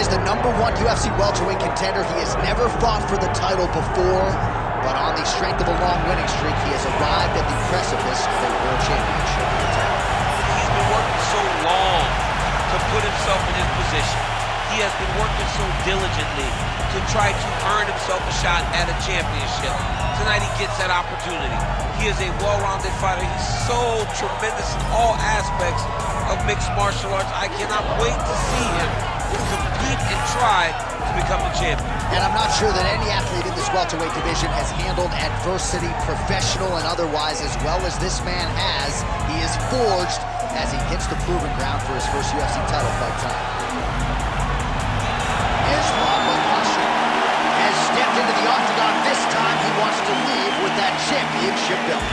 is the #1 UFC welterweight contender. He has never fought for the title before, but on the strength of a long winning streak, he has arrived at the precipice of a world championship. He's been working so long to put himself in his position. He has been working so diligently to try to earn himself a shot at a championship. Tonight he gets that opportunity. He is a well-rounded fighter. He's so tremendous in all aspects of mixed martial arts. I cannot wait to see him compete and try to become a champion. And I'm not sure that any athlete in this welterweight division has handled adversity, professional and otherwise, as well as this man has. He is forged as he hits the proving ground for his first UFC title fight tonight. Makhachev has stepped into the octagon. This time he wants to leave with that championship belt.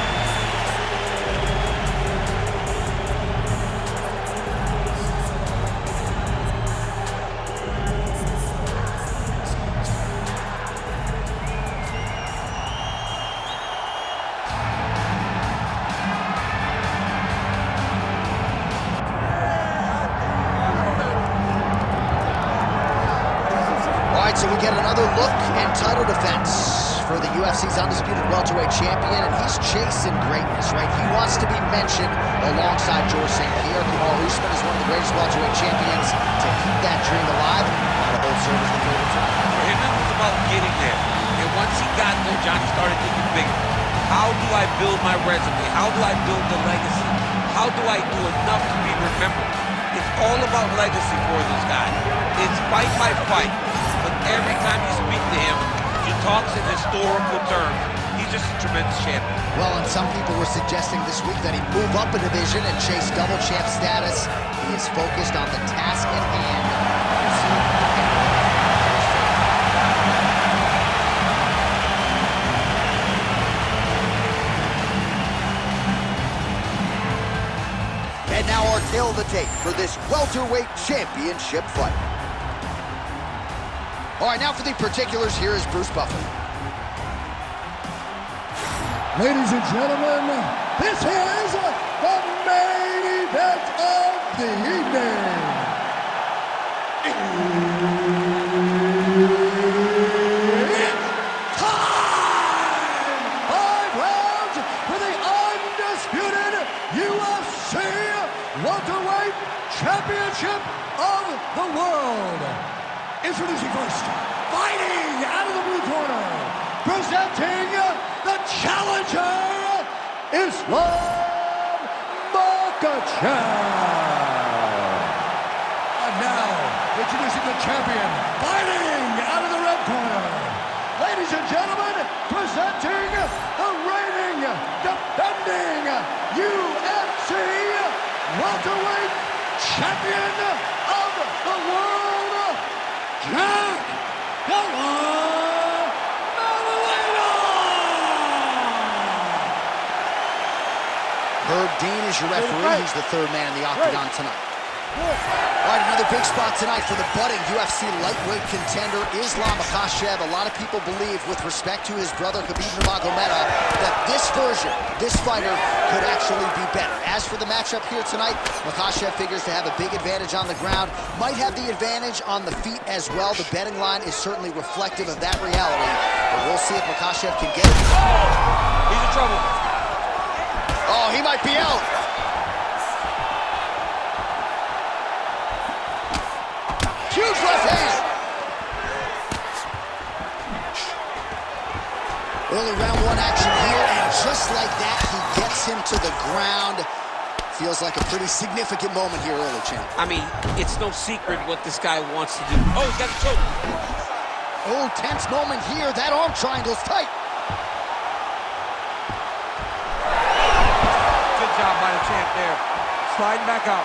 So we get another look and title defense for the UFC's undisputed welterweight champion, and he's chasing greatness, right? He wants to be mentioned alongside George St. Pierre. Kamal Usman is one of the greatest welterweight champions to keep that dream alive. Now the whole serve is the favorite tonight. For him, it was about getting there. And once he got there, Johnny started thinking bigger. How do I build my resume? How do I build the legacy? How do I do enough to be remembered? It's all about legacy for this guy. It's fight by fight. But every time you speak to him, he talks in historical terms. He's just a tremendous champion. Well, and some people were suggesting this week that he move up a division and chase double champ status. He is focused on the task at hand. And now our tale of the tape for this welterweight championship fight. All right, now for the particulars, here is Bruce Buffer. Ladies and gentlemen, this is the main event of the evening. It's time! 5 rounds for the undisputed UFC Welterweight Championship of the World. Introducing first, fighting out of the blue corner, presenting the challenger, Islam Makhachev. And now, introducing the champion, fighting out of the red corner. Ladies and gentlemen, presenting the reigning, defending UFC Welterweight Champion of the World, Della Maddalena! Herb Dean is your referee. He's the third man in the octagon tonight. All right, another big spot tonight for the budding UFC lightweight contender, Islam Makhachev. A lot of people believe, with respect to his brother Khabib Nurmagomedov, that this version, this fighter, could actually be better. As for the matchup here tonight, Makhachev figures to have a big advantage on the ground, might have the advantage on the feet as well. The betting line is certainly reflective of that reality, but we'll see if Makhachev can get it. He's in trouble. Oh, he might be out. Huge left hand. Early round 1 action here, and just like that, he gets him to the ground. Feels like a pretty significant moment here early, champ. I mean, it's no secret what this guy wants to do. Oh, he's got a choke. Oh, tense moment here. That arm triangle's tight. Good job by the champ there. Sliding back out.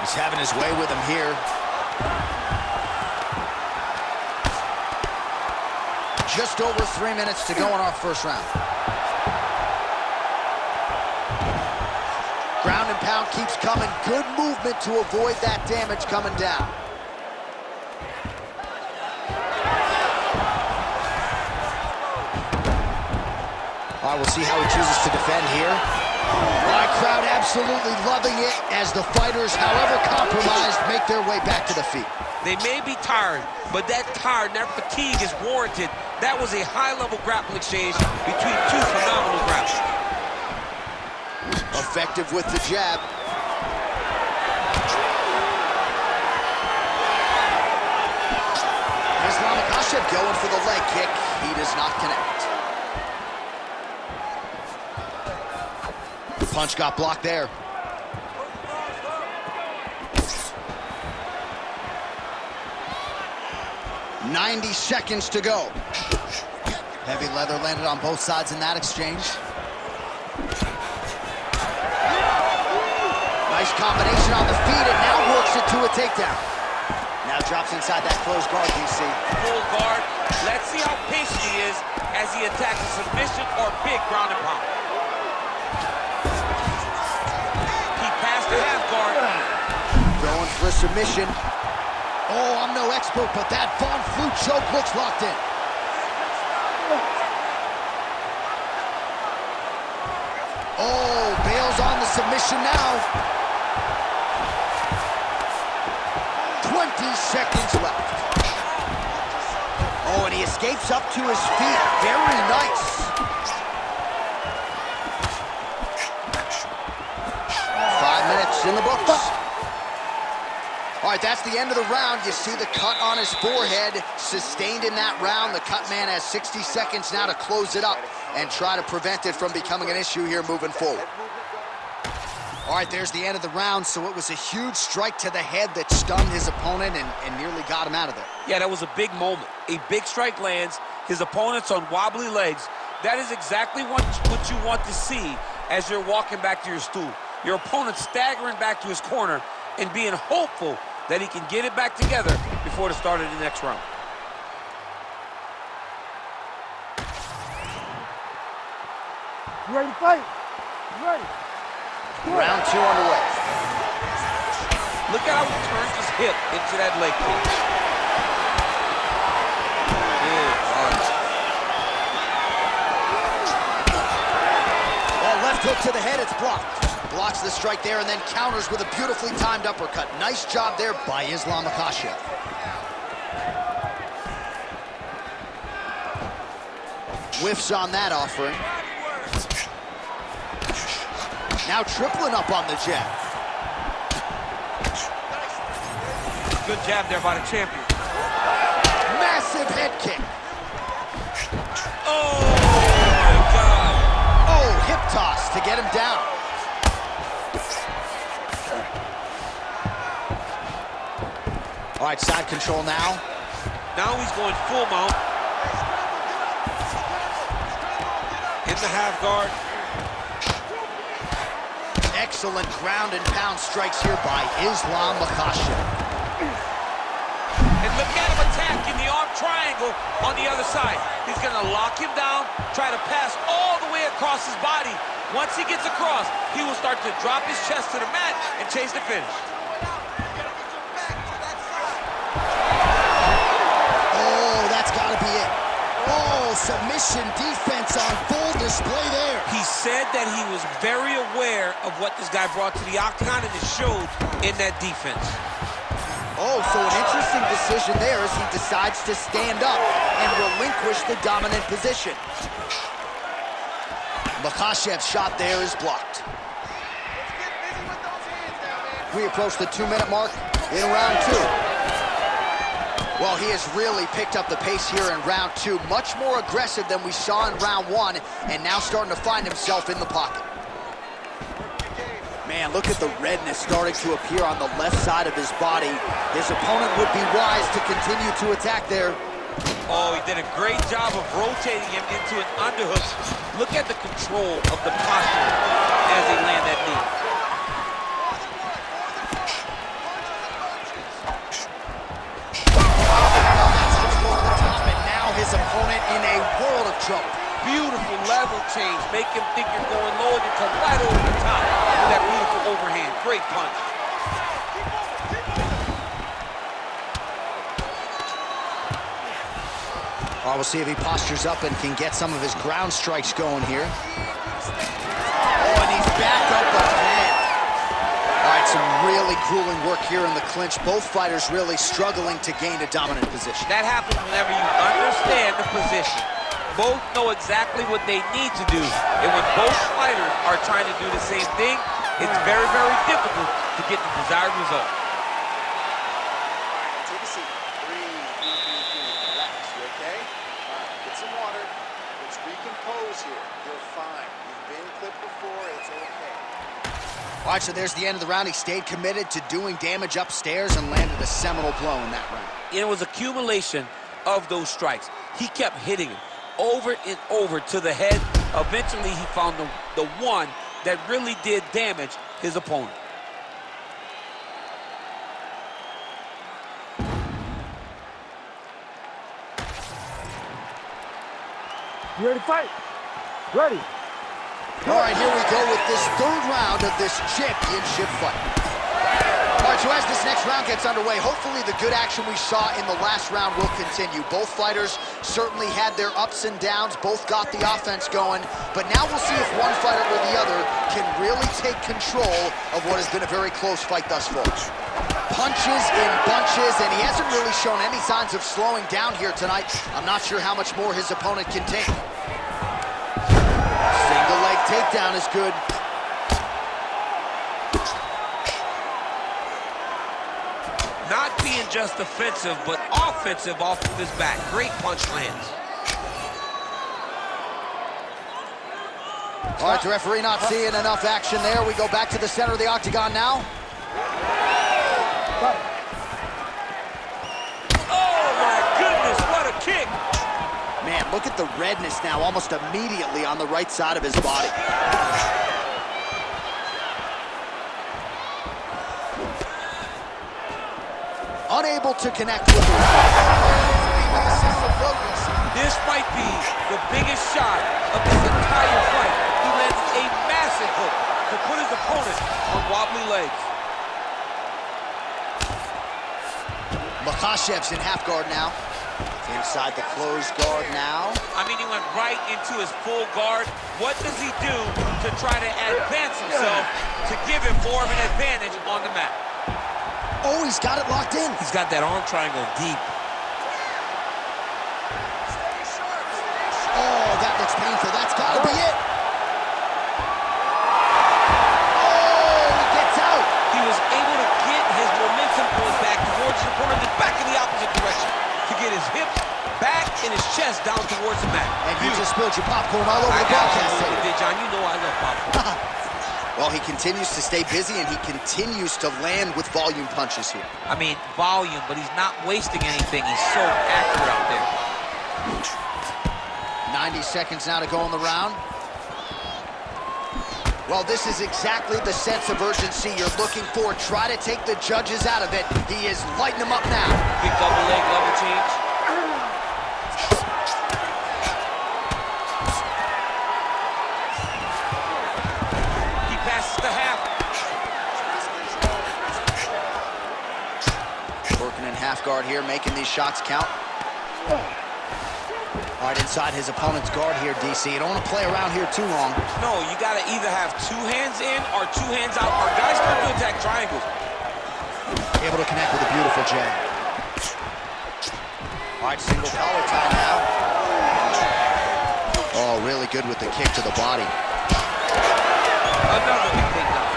He's having his way with him here. Just over 3 minutes to go in our first round. Ground and pound keeps coming. Good movement to avoid that damage coming down. All right, we'll see how he chooses to defend here. My crowd absolutely loving it as the fighters, however compromised, make their way back to the feet. They may be tired, but that tired, that fatigue is warranted. That was a high-level grappling exchange between two phenomenal grapplers. Effective with the jab. Makhachev going for the leg kick. He does not connect. The punch got blocked there. "90 seconds to go." Heavy leather landed on both sides in that exchange. Nice combination on the feet, and now works it to a takedown. Now drops inside that closed guard, DC. Full guard. Let's see how patient he is as he attacks a submission or big ground and pound. He passed the half guard. Going for a submission. Oh, I'm no expert, but that Von Flue choke looks locked in. Oh, bails on the submission now. 20 seconds left. Oh, and he escapes up to his feet. Very nice. In the books. All right, that's the end of the round. You see the cut on his forehead, sustained in that round. The cut man has 60 seconds now to close it up and try to prevent it from becoming an issue here moving forward. All right, there's the end of the round. So it was a huge strike to the head that stunned his opponent and nearly got him out of there. Yeah, that was a big moment. A big strike lands. His opponent's on wobbly legs. That is exactly what you want to see as you're walking back to your stool. Your opponent staggering back to his corner and being hopeful that he can get it back together before the start of the next round. You ready to fight? You ready? Round 2 underway. Look at how he turns his hip into that leg kick. Well, left hook to the head, it's blocked. Blocks the strike there and then counters with a beautifully timed uppercut. Nice job there by Islam Makhachev. Whiffs on that offering. Now tripling up on the jab. Good jab there by the champion. Massive head kick. Oh, my God. Oh, hip toss to get him down. All right, side control now. Now he's going full mount. In the half guard. Excellent ground and pound strikes here by Islam Makhachev. And look at him attacking the arm triangle on the other side. He's gonna lock him down, try to pass all the way across his body. Once he gets across, he will start to drop his chest to the mat and chase the finish. Submission defense on full display there. He said that he was very aware of what this guy brought to the octagon, and it showed in that defense. Oh, so an interesting decision there as he decides to stand up and relinquish the dominant position. Makhachev's shot there is blocked. We approach the 2-minute mark in round 2. Well, he has really picked up the pace here in round 2. Much more aggressive than we saw in round 1, and now starting to find himself in the pocket. Man, look at the redness starting to appear on the left side of his body. His opponent would be wise to continue to attack there. Oh, he did a great job of rotating him into an underhook. Look at the control of the posture as they land that knee. His opponent in a world of trouble. Beautiful level change. Make him think you're going low and you come right over the top with that beautiful overhand. Great punch. Well, we'll see if he postures up and can get some of his ground strikes going here. Oh, and he's back up again. All right, some really grueling work here in the clinch. Both fighters really struggling to gain a dominant position. That happens whenever you understand the position. Both know exactly what they need to do. And when both fighters are trying to do the same thing, it's very, very difficult to get the desired result. Take a seat. Breathe. Relax. You okay? All right, get some water. Let's recompose here. You're fine. You've been clipped before. It's okay. All right, so there's the end of the round. He stayed committed to doing damage upstairs and landed a seminal blow in that round. It was accumulation of those strikes. He kept hitting him over and over to the head. Eventually, he found the one that really did damage his opponent. You ready to fight? Ready. All right, here we go with this third round of this championship fight. All right, so as this next round gets underway, hopefully the good action we saw in the last round will continue. Both fighters certainly had their ups and downs, both got the offense going, but now we'll see if one fighter or the other can really take control of what has been a very close fight thus far. Punches in bunches, and he hasn't really shown any signs of slowing down here tonight. I'm not sure how much more his opponent can take. Single leg takedown is good. Not being just defensive, but offensive off of his back. Great punch lands. All right, the referee not seeing enough action there. We go back to the center of the octagon now. Oh, my goodness, what a kick. Man, look at the redness now, almost immediately on the right side of his body. Unable to connect with him. This might be the biggest shot of this entire fight. He lands a massive hook to put his opponent on wobbly legs. Makhachev's in half guard now. Inside the closed guard now. I mean, he went right into his full guard. What does he do to try to advance himself to give him more of an advantage on the mat? Oh, he's got it locked in. He's got that arm triangle deep. Oh, that looks painful. That's got to be it. Oh, he gets out. He was able to get his momentum going back towards his opponent and back in the opposite direction to get his hips back and his chest down towards the mat. And you just spilled your popcorn all over the broadcast. I did, John. You know I love popcorn. Well, he continues to stay busy, and he continues to land with volume punches here. I mean, volume, but he's not wasting anything. He's so accurate out there. 90 seconds now to go in the round. Well, this is exactly the sense of urgency you're looking for. Try to take the judges out of it. He is lighting them up now. Big double leg level change. He passes the half. Working in half guard here, making these shots count. All right, inside his opponent's guard here, DC. You don't want to play around here too long. No, you got to either have two hands in or two hands out. Our guys start to attack triangles. Able to connect with a beautiful jab. All right, single collar tie now. Oh, really good with the kick to the body. Another big takedown.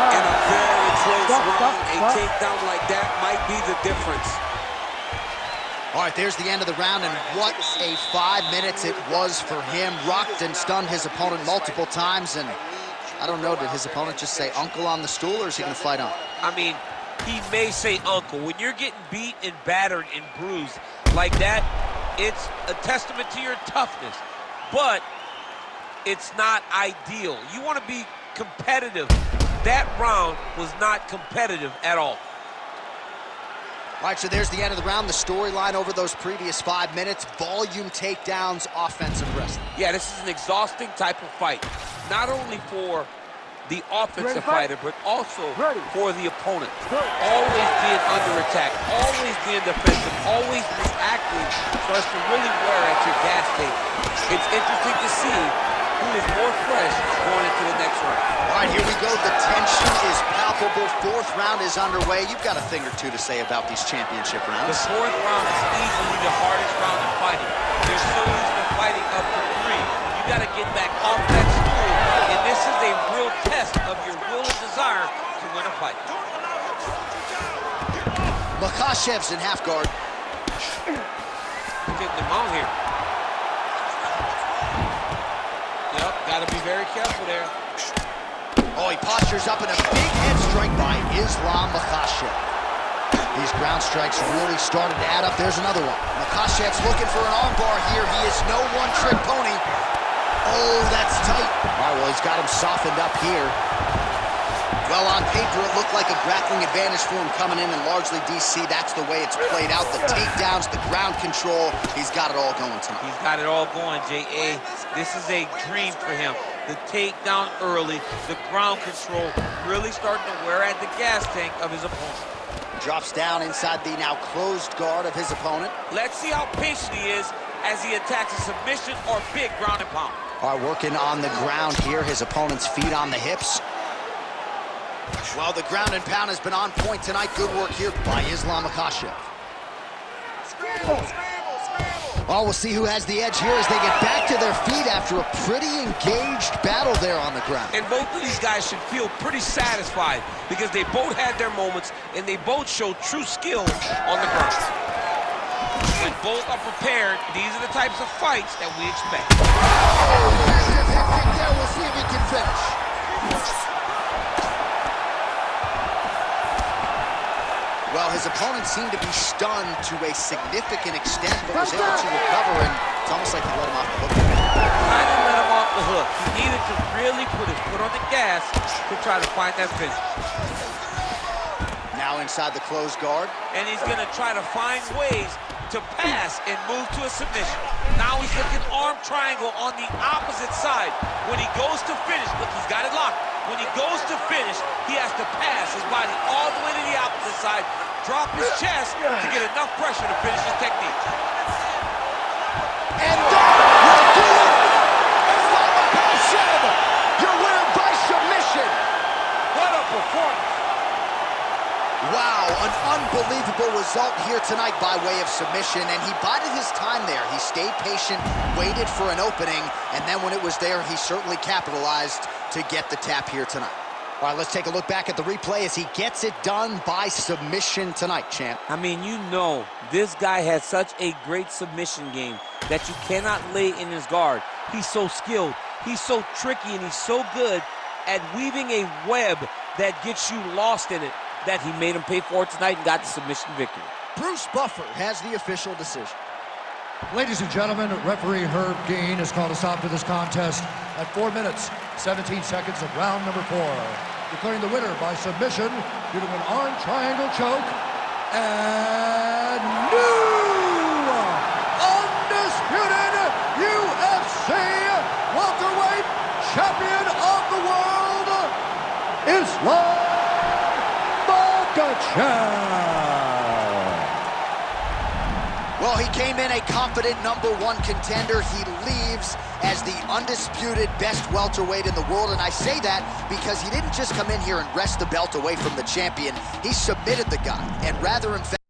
In a very close round, a takedown like that might be the difference. All right, there's the end of the round, and what a 5 minutes it was for him. Rocked and stunned his opponent multiple times, and I don't know, did his opponent just say uncle on the stool, or is he gonna fight on? I mean, he may say uncle. When you're getting beat and battered and bruised like that, it's a testament to your toughness, but it's not ideal. You want to be competitive. That round was not competitive at all. All right, so there's the end of the round. The storyline over those previous 5 minutes, volume takedowns, offensive wrestling. Yeah, this is an exhausting type of fight. Not only for the offensive fighter, but also for the opponent. Always being under attack, always being defensive, always reacting starts to really wear at your gas tank. It's interesting to see who is more fresh going into the next round. All right, here we go. The tension is palpable. Fourth round is underway. You've got a thing or two to say about these championship rounds. The fourth round is easily the hardest round in fighting. They're so used to fighting up to 3. You got to get back off that stool, and this is a real test of your will and desire to win a fight. Makhachev's in half guard. Getting them out here. Yep, got to be very careful there. Oh, he postures up in a big head strike by Islam Makhachev. These ground strikes really started to add up. There's another one. Makhachev's looking for an armbar here. He is no one-trick pony. Oh, that's tight. All right, well, he's got him softened up here. Well, on paper, it looked like a grappling advantage for him coming in, and largely, DC, that's the way it's played out. The takedowns, the ground control, he's got it all going tonight. He's got it all going, J.A. This is a dream for him. The takedown early, the ground control, really starting to wear at the gas tank of his opponent. Drops down inside the now closed guard of his opponent. Let's see how patient he is as he attacks a submission or big ground and pound. All right, working on the ground here. His opponent's feet on the hips. Well, the ground and pound has been on point tonight. Good work here by Islam Makhachev. Oh, we'll see who has the edge here as they get back to their feet after a pretty engaged battle there on the ground. And both of these guys should feel pretty satisfied because they both had their moments and they both showed true skill on the ground. When both are prepared, these are the types of fights that we expect. Oh, massive hit there. We'll see if he can finish. Well, his opponent seemed to be stunned to a significant extent, but was able to recover, and it's almost like he let him off the hook. Trying to let him off the hook. He needed to really put his foot on the gas to try to find that finish. Now inside the closed guard. And he's going to try to find ways to pass and move to a submission. Now he's looking arm triangle on the opposite side. When he goes to finish, look, he's got it locked. When he goes to finish, he has to pass his body all the way to the opposite side, drop his chest to get enough pressure to finish his technique. And that will do it! Islam Makhachev, your winner by submission. What a performance! Wow, an unbelievable result here tonight by way of submission, and he bided his time there. He stayed patient, waited for an opening, and then when it was there, he certainly capitalized to get the tap here tonight. All right, let's take a look back at the replay as he gets it done by submission tonight, champ. I mean, you know, this guy has such a great submission game that you cannot lay in his guard. He's so skilled, he's so tricky, and he's so good at weaving a web that gets you lost in it, that he made him pay for it tonight and got the submission victory. Bruce Buffer has the official decision. Ladies and gentlemen, referee Herb Dean has called a stop to this contest at 4 minutes, 17 seconds of round number 4, declaring the winner by submission due to an arm triangle choke and new undisputed UFC welterweight champion of the world, Islam Makhachev. Well, he came in a confident #1 contender. He leaves as the undisputed best welterweight in the world, and I say that because he didn't just come in here and wrest the belt away from the champion. He submitted the guy, and rather emphatically